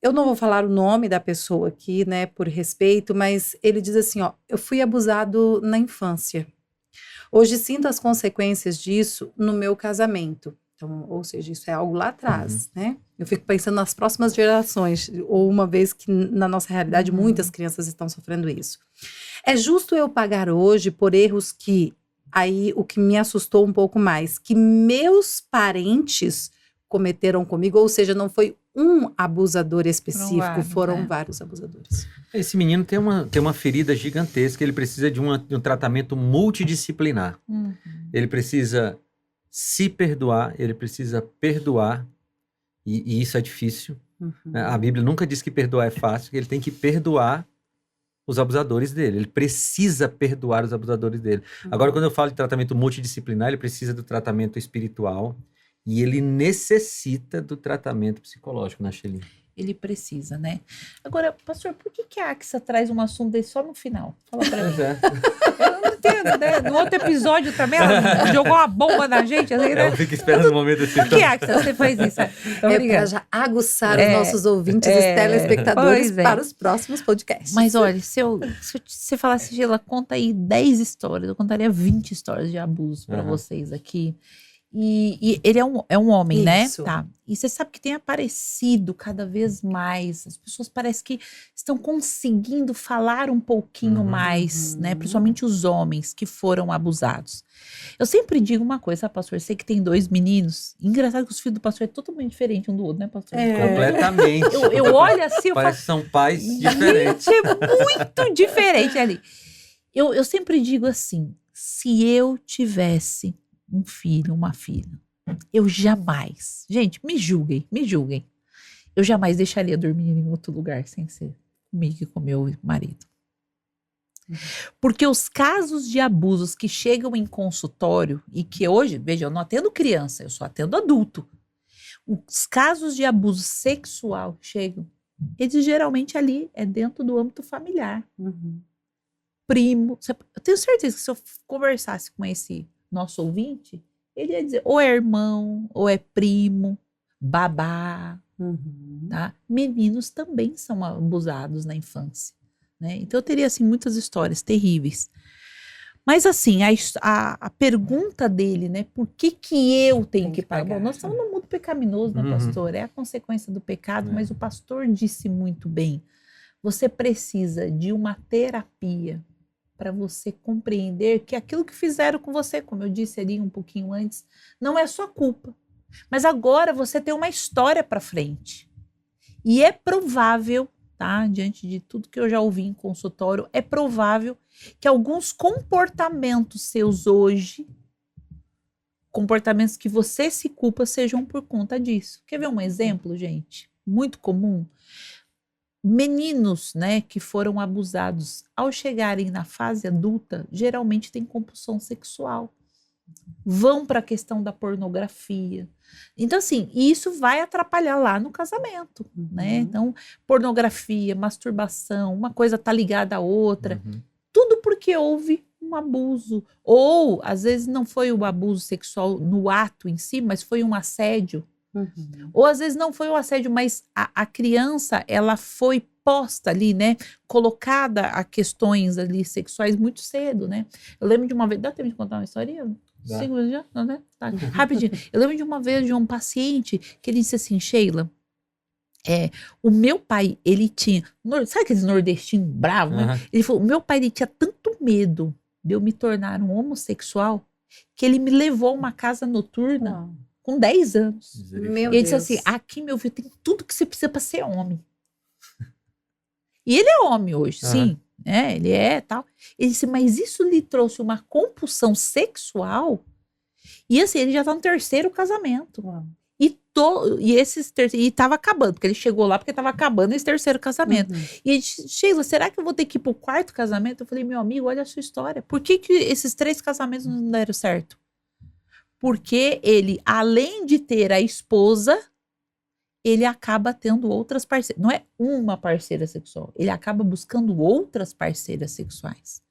Eu não vou falar o nome da pessoa aqui, né, por respeito, mas ele diz assim, ó, eu fui abusado na infância. Hoje sinto as consequências disso no meu casamento. Então, ou seja, isso é algo lá atrás, né? Eu fico pensando nas próximas gerações, ou uma vez que na nossa realidade muitas crianças estão sofrendo isso. É justo eu pagar hoje por erros que, aí o que me assustou um pouco mais, que meus parentes cometeram comigo, ou seja, não foi um abusador específico, vários, foram né? vários abusadores. Esse menino tem uma ferida gigantesca, ele precisa de um tratamento multidisciplinar. Uhum. Ele precisa se perdoar, ele precisa perdoar, e isso é difícil. Uhum. A Bíblia nunca diz que perdoar é fácil, ele tem que perdoar os abusadores dele, ele precisa perdoar os abusadores dele. Agora, quando eu falo de tratamento multidisciplinar, ele precisa do tratamento espiritual e ele necessita do tratamento psicológico, né, Shelly? Ele precisa, né? Agora, pastor, por que a AXA traz um assunto desse só no final? Fala pra mim. Pois é. Eu não entendo, né? No outro episódio também, ela jogou uma bomba na gente, assim, né? Ela fica esperando o momento assim. Por que, AXA, você faz isso? É para já aguçar os nossos ouvintes e telespectadores Pois é. para os próximos podcasts. Mas olha, se você falasse, Sheila, conta aí 10 histórias, eu contaria 20 histórias de abuso para Aham. vocês aqui. E ele é um homem, Isso. né? Tá. E você sabe que tem aparecido cada vez mais. As pessoas parecem que estão conseguindo falar um pouquinho Uhum. mais, né? Principalmente os homens que foram abusados. Eu sempre digo uma coisa, sabe, pastor? Sei que tem 2 meninos. Engraçado que os filhos do pastor é totalmente diferente um do outro, né, pastor? Completamente. Eu olho assim, eu falo, Parece que são pais diferentes. gente, é muito diferente ali. Eu sempre digo assim, se eu tivesse um filho, uma filha, eu jamais, gente, me julguem, eu jamais deixaria dormir em outro lugar sem ser comigo e com meu marido. Porque os casos de abusos que chegam em consultório e que hoje, veja, eu não atendo criança, eu só atendo adulto. Os casos de abuso sexual chegam, eles geralmente ali é dentro do âmbito familiar. Uhum. Primo. Eu tenho certeza que se eu conversasse com esse nosso ouvinte, ele ia dizer ou é irmão, ou é primo, babá, Uhum. tá? Meninos também são abusados na infância, né? Então eu teria, assim, muitas histórias terríveis. Mas, assim, a pergunta dele, né? Por que eu tenho Tem que que pagar? pagar. Bom, nós estamos no mundo pecaminoso, né, Uhum. pastor? É a consequência do pecado, É. mas o pastor disse muito bem. Você precisa de uma terapia para você compreender que aquilo que fizeram com você, como eu disse ali um pouquinho antes, não é sua culpa. Mas agora você tem uma história para frente. E é provável, tá? Diante de tudo que eu já ouvi em consultório, é provável que alguns comportamentos seus hoje, comportamentos que você se culpa, sejam por conta disso. Quer ver um exemplo, gente? Muito comum. Meninos, né, que foram abusados, ao chegarem na fase adulta, geralmente têm compulsão sexual. Vão para a questão da pornografia. Então, assim, isso vai atrapalhar lá no casamento, né? Então, pornografia, masturbação, uma coisa tá ligada à outra. Uhum. Tudo porque houve um abuso. Ou, às vezes, não foi o abuso sexual no ato em si, mas foi um assédio. Uhum. Ou às vezes não foi um assédio, mas a criança, ela foi posta ali, né? Colocada a questões ali sexuais muito cedo, né? Eu lembro de uma vez, dá tempo de contar uma historinha? Dá. 5 minutos já? Não, né? Tá. Rapidinho. Eu lembro de uma vez de um paciente que ele disse assim, Sheila, o meu pai, ele tinha, sabe aqueles nordestinos bravos, né? Aham. Ele falou, o meu pai, ele tinha tanto medo de eu me tornar um homossexual que ele me levou a uma casa noturna Uau. com 10 anos. Misericórdia. Meu E ele disse Deus. assim, aqui, meu filho, tem tudo que você precisa para ser homem. E ele é homem hoje, Aham. sim, né? Ele é tal. Ele disse, mas isso lhe trouxe uma compulsão sexual? E assim, ele já tá no 3º casamento. Uau. E tava acabando, porque ele chegou lá porque tava acabando esse 3º casamento. Uhum. E ele disse, Sheila, será que eu vou ter que ir pro 4º casamento? Eu falei, meu amigo, olha a sua história. Por que esses 3 casamentos não deram certo? Porque ele, além de ter a esposa, ele acaba tendo outras parceiras. Não é uma parceira sexual. Ele acaba buscando outras parceiras sexuais.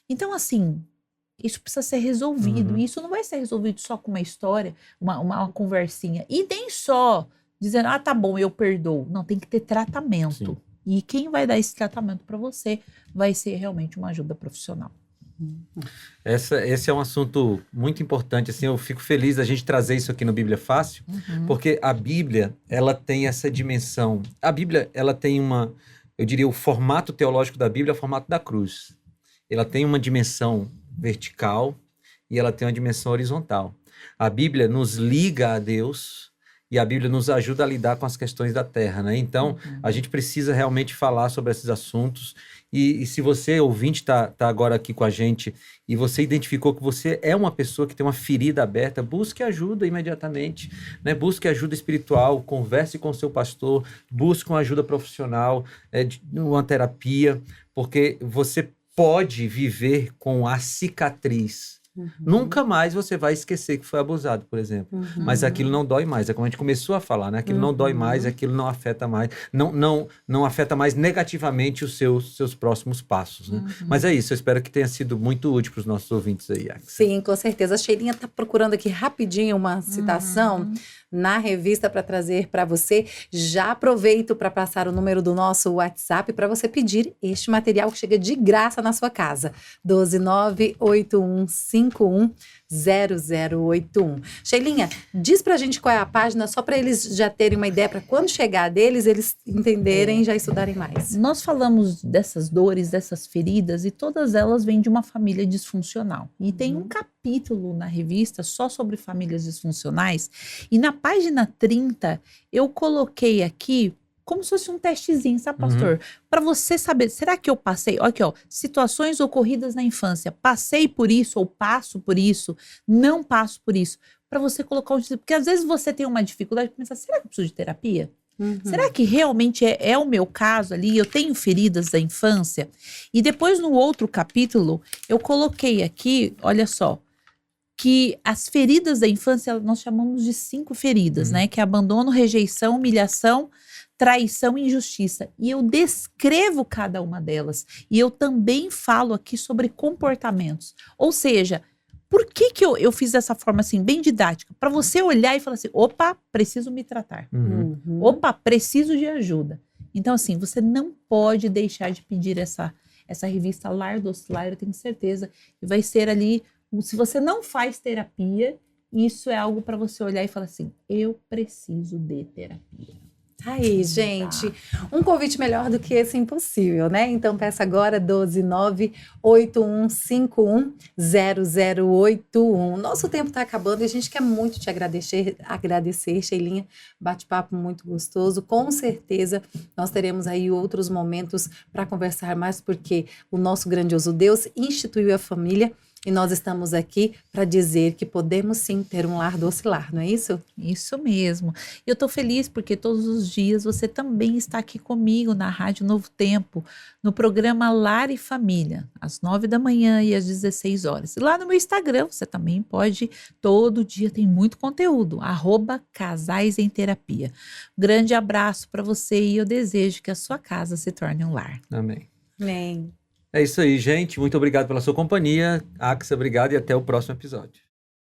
Então, assim, isso precisa ser resolvido. Uhum. E isso não vai ser resolvido só com uma história, uma conversinha. E nem só dizendo, tá bom, eu perdoo. Não, tem que ter tratamento. Sim. E quem vai dar esse tratamento para você vai ser realmente uma ajuda profissional. Esse é um assunto muito importante, assim, eu fico feliz da gente trazer isso aqui no Bíblia Fácil, porque a Bíblia, ela tem essa dimensão. A Bíblia, ela tem eu diria, o formato teológico da Bíblia é o formato da cruz. Ela tem uma dimensão vertical e ela tem uma dimensão horizontal. A Bíblia nos liga a Deus e a Bíblia nos ajuda a lidar com as questões da terra, né? Então, a gente precisa realmente falar sobre esses assuntos. E se você, ouvinte, tá agora aqui com a gente e você identificou que você é uma pessoa que tem uma ferida aberta, busque ajuda imediatamente, né? Busque ajuda espiritual, converse com o seu pastor, busque uma ajuda profissional, uma terapia, porque você pode viver com a cicatriz. Nunca mais você vai esquecer que foi abusado, por exemplo. Mas aquilo não dói mais. É como a gente começou a falar, né? Aquilo não dói mais, aquilo não afeta mais. Não afeta mais negativamente os seus próximos passos, né? Mas é isso. Eu espero que tenha sido muito útil para os nossos ouvintes aí, Axia. Sim, com certeza. A Sheilinha está procurando aqui rapidinho uma citação na revista para trazer para você. Já aproveito para passar o número do nosso WhatsApp para você pedir este material que chega de graça na sua casa. 12981510081. Sheilinha, diz pra gente qual é a página, só para eles já terem uma ideia, para quando chegar deles, eles entenderem e já estudarem mais. Nós falamos dessas dores, dessas feridas, e todas elas vêm de uma família disfuncional. E tem um capítulo na revista só sobre famílias disfuncionais, e na página 30 eu coloquei aqui como se fosse um testezinho, sabe, pastor? Para você saber, será que eu passei? Olha aqui, ó, situações ocorridas na infância, passei por isso ou passo por isso, não passo por isso. Para você colocar um... Porque às vezes você tem uma dificuldade de pensar, será que eu preciso de terapia? Será que realmente é o meu caso ali? Eu tenho feridas da infância? E depois no outro capítulo, eu coloquei aqui, olha só, que as feridas da infância, nós chamamos de 5 feridas, né? Que é abandono, rejeição, humilhação, traição e injustiça. E eu descrevo cada uma delas. E eu também falo aqui sobre comportamentos. Ou seja, por que eu fiz dessa forma assim, bem didática? Para você olhar e falar assim, opa, preciso me tratar. Opa, preciso de ajuda. Então assim, você não pode deixar de pedir essa revista Lar do Oscilar, eu tenho certeza que vai ser ali, se você não faz terapia, isso é algo para você olhar e falar assim, eu preciso de terapia. Aí, gente, um convite melhor do que esse é impossível, né? Então peça agora 12981510081. Nosso tempo está acabando e a gente quer muito te agradecer, Sheilinha. Bate-papo muito gostoso. Com certeza nós teremos aí outros momentos para conversar mais, porque o nosso grandioso Deus instituiu a família. E nós estamos aqui para dizer que podemos sim ter um lar do Oscilar, não é isso? Isso mesmo. Eu estou feliz porque todos os dias você também está aqui comigo na Rádio Novo Tempo, no programa Lar e Família, às 9 da manhã e às 16 horas. E lá no meu Instagram você também pode, todo dia tem muito conteúdo, @casaisemterapia. Grande abraço para você e eu desejo que a sua casa se torne um lar. Amém. Amém. É isso aí, gente. Muito obrigado pela sua companhia. Axia, obrigado e até o próximo episódio.